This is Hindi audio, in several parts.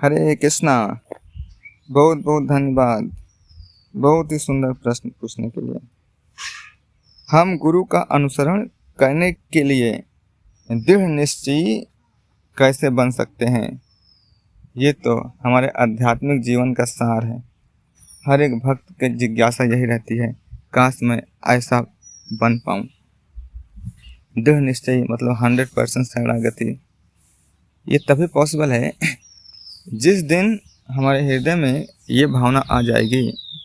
हरे कृष्णा। बहुत बहुत धन्यवाद, बहुत ही सुंदर प्रश्न पूछने के लिए। हम गुरु का अनुसरण करने के लिए दृढ़ निश्चयी कैसे बन सकते हैं? ये तो हमारे आध्यात्मिक जीवन का सार है। हर एक भक्त की जिज्ञासा यही रहती है, काश मैं ऐसा बन पाऊँ। दृढ़ निश्चयी मतलब 100% शरणागति। ये तभी पॉसिबल है जिस दिन हमारे हृदय में ये भावना आ जाएगी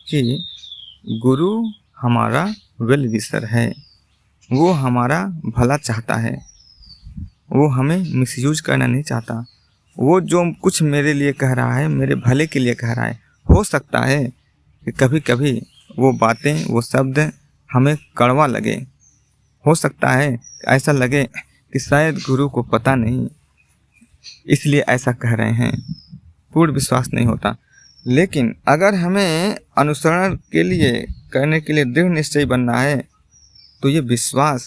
कि गुरु हमारा वेल विशर है, वो हमारा भला चाहता है, वो हमें मिसयूज करना नहीं चाहता। वो जो कुछ मेरे लिए कह रहा है मेरे भले के लिए कह रहा है। हो सकता है कि कभी कभी वो बातें, वो शब्द हमें कड़वा लगे। हो सकता है ऐसा लगे कि शायद गुरु को पता नहीं, इसलिए ऐसा कह रहे हैं। पूर्ण विश्वास नहीं होता। लेकिन अगर हमें अनुसरण के लिए करने के लिए दृढ़ निश्चय बनना है तो ये विश्वास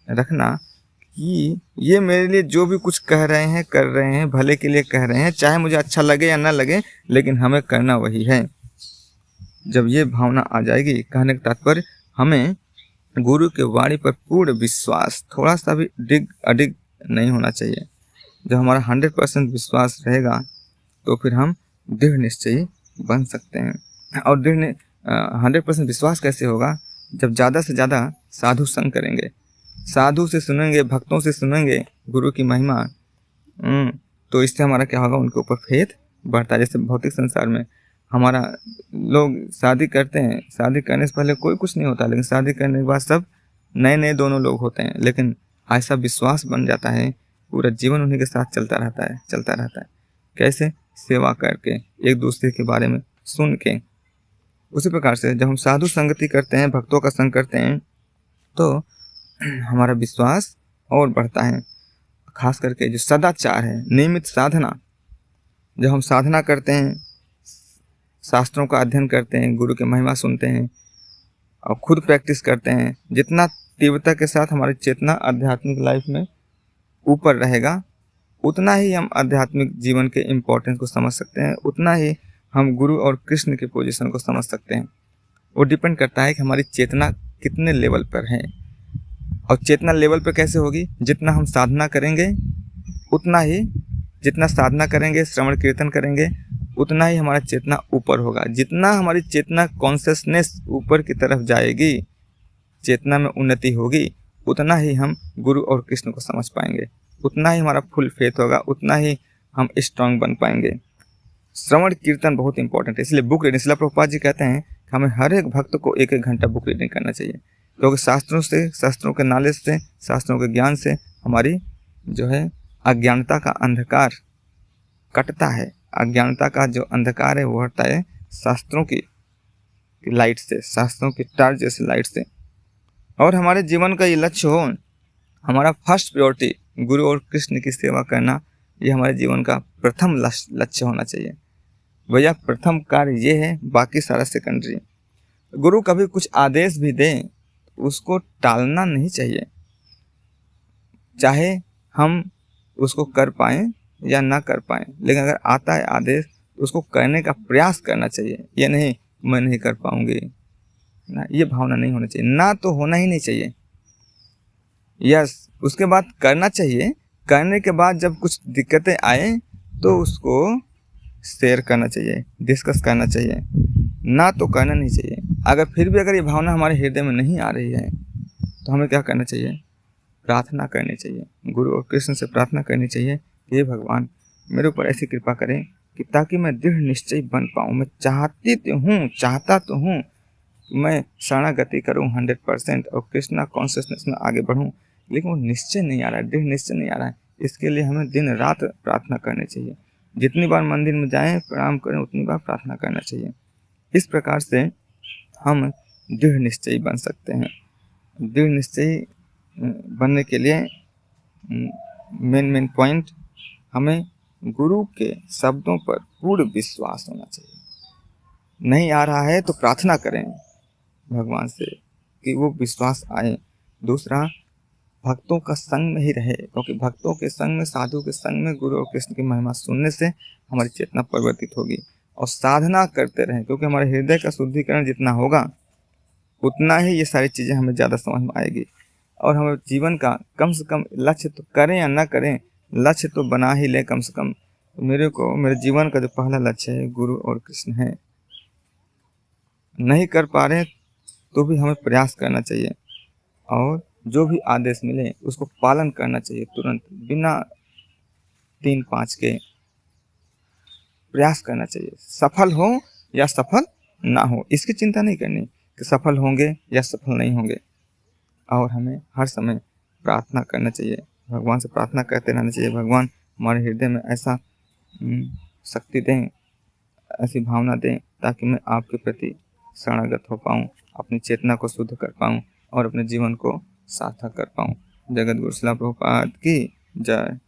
रखना कि ये मेरे लिए जो भी कुछ कह रहे हैं, कर रहे हैं, भले के लिए कह रहे हैं, चाहे मुझे अच्छा लगे या ना लगे, लेकिन हमें करना वही है। जब ये भावना आ जाएगी, कहने का तात्पर्य हमें गुरु के वाणी पर पूर्ण विश्वास, थोड़ा सा भी अडिग नहीं होना चाहिए। जब हमारा 100% विश्वास रहेगा तो फिर हम दृढ़ निश्चयी बन सकते हैं। और 100% विश्वास कैसे होगा? जब ज़्यादा से ज़्यादा साधु संग करेंगे, साधु से सुनेंगे, भक्तों से सुनेंगे गुरु की महिमा, तो इससे हमारा क्या होगा? उनके ऊपर फेथ बढ़ता है। जैसे भौतिक संसार में हमारा लोग शादी करते हैं, शादी करने से पहले कोई कुछ नहीं होता, लेकिन शादी करने के बाद सब नए नए दोनों लोग होते हैं। लेकिन ऐसा विश्वास बन जाता है, पूरा जीवन उन्हीं के साथ चलता रहता है। कैसे? सेवा करके, एक दूसरे के बारे में सुन के। उसी प्रकार से जब हम साधु संगति करते हैं, भक्तों का संग करते हैं, तो हमारा विश्वास और बढ़ता है। खास करके जो सदाचार है, नियमित साधना, जब हम साधना करते हैं, शास्त्रों का अध्ययन करते हैं, गुरु की महिमा सुनते हैं और खुद प्रैक्टिस करते हैं, जितना तीव्रता के साथ हमारी चेतना आध्यात्मिक लाइफ में ऊपर रहेगा, उतना ही हम आध्यात्मिक जीवन के इम्पोर्टेंस को समझ सकते हैं, उतना ही हम गुरु और कृष्ण के पोजीशन को समझ सकते हैं। वो डिपेंड करता है कि हमारी चेतना कितने लेवल पर है। और चेतना लेवल पर कैसे होगी? जितना हम साधना करेंगे उतना ही, जितना साधना करेंगे, श्रवण कीर्तन करेंगे, उतना ही हमारा चेतना ऊपर होगा। जितना हमारी चेतना कॉन्शियसनेस ऊपर की तरफ जाएगी, चेतना में उन्नति होगी, उतना ही हम गुरु और कृष्ण को समझ पाएंगे, उतना ही हमारा फुल फेथ होगा, उतना ही हम स्ट्रांग बन पाएंगे। श्रवण कीर्तन बहुत इंपॉर्टेंट है। इसलिए बुक रीडिंग, श्रील प्रभुपाद जी कहते हैं कि हमें हर एक भक्त को 1-1 घंटा बुक रीडिंग करना चाहिए, क्योंकि शास्त्रों के नॉलेज से, शास्त्रों के ज्ञान से हमारी जो है अज्ञानता का अंधकार कटता है। अज्ञानता का जो अंधकार है वो हटता है शास्त्रों की लाइट से, शास्त्रों की टार्च जैसे लाइट से। और हमारे जीवन का ये लक्ष्य हो, हमारा फर्स्ट प्रायोरिटी गुरु और कृष्ण की सेवा करना, ये हमारे जीवन का प्रथम लक्ष्य होना चाहिए। भैया प्रथम कार्य ये है, बाकी सारा सेकेंडरी। गुरु कभी कुछ आदेश भी दें, उसको टालना नहीं चाहिए, चाहे हम उसको कर पाएँ या ना कर पाएँ, लेकिन अगर आता है आदेश उसको करने का प्रयास करना चाहिए। ये नहीं मैं नहीं कर पाऊंगी ना, ये भावना नहीं होना चाहिए, ना तो होना ही नहीं चाहिए। यस, उसके बाद करना चाहिए। करने के बाद जब कुछ दिक्कतें आए तो उसको शेयर करना चाहिए, डिस्कस करना चाहिए, ना तो करना नहीं चाहिए। अगर फिर भी अगर ये भावना हमारे हृदय में नहीं आ रही है तो हमें क्या करना चाहिए? प्रार्थना करनी चाहिए, गुरु और कृष्ण से प्रार्थना करनी चाहिए कि हे भगवान मेरे ऊपर ऐसी कृपा करें कि ताकि मैं दृढ़ निश्चय बन पाऊँ। मैं चाहता तो हूँ मैं शरणागति करूँ 100% और कृष्णा कॉन्शियसनेस में आगे बढ़ूँ, लेकिन वो निश्चय नहीं आ रहा है, दृढ़ निश्चय नहीं आ रहा है। इसके लिए हमें दिन रात प्रार्थना करनी चाहिए। जितनी बार मंदिर में जाएं, प्रणाम करें, उतनी बार प्रार्थना करना चाहिए। इस प्रकार से हम दृढ़ निश्चयी बन सकते हैं। दृढ़ निश्चयी बनने के लिए मेन पॉइंट, हमें गुरु के शब्दों पर पूर्ण विश्वास होना चाहिए। नहीं आ रहा है तो प्रार्थना करें भगवान से कि वो विश्वास आए। दूसरा, भक्तों का संग में ही रहे, क्योंकि भक्तों के संग में, साधु के संग में, गुरु और कृष्ण की महिमा सुनने से हमारी चेतना परिवर्तित होगी। और साधना करते रहें, क्योंकि हमारे हृदय का शुद्धिकरण जितना होगा उतना ही ये सारी चीज़ें हमें ज़्यादा समझ में आएगी। और हमें जीवन का कम से कम लक्ष्य तो करें या ना करें, लक्ष्य तो बना ही लें कम से कम। तो मेरे जीवन का जो पहला लक्ष्य है गुरु और कृष्ण है। नहीं कर पा रहे तो भी हमें प्रयास करना चाहिए, और जो भी आदेश मिले उसको पालन करना चाहिए तुरंत, बिना 3-5 के प्रयास करना चाहिए। सफल हो या सफल ना हो, इसकी चिंता नहीं करनी कि सफल होंगे या सफल नहीं होंगे। और हमें हर समय प्रार्थना करना चाहिए, भगवान से प्रार्थना करते रहना चाहिए, भगवान हमारे हृदय में ऐसा शक्ति दें, ऐसी भावना दें, ताकि मैं आपके प्रति शरणागत हो पाऊँ, अपनी चेतना को शुद्ध कर पाऊँ और अपने जीवन को सार्थक कर पाऊँ। जगत गुरु शिला प्रभुपाद की जय।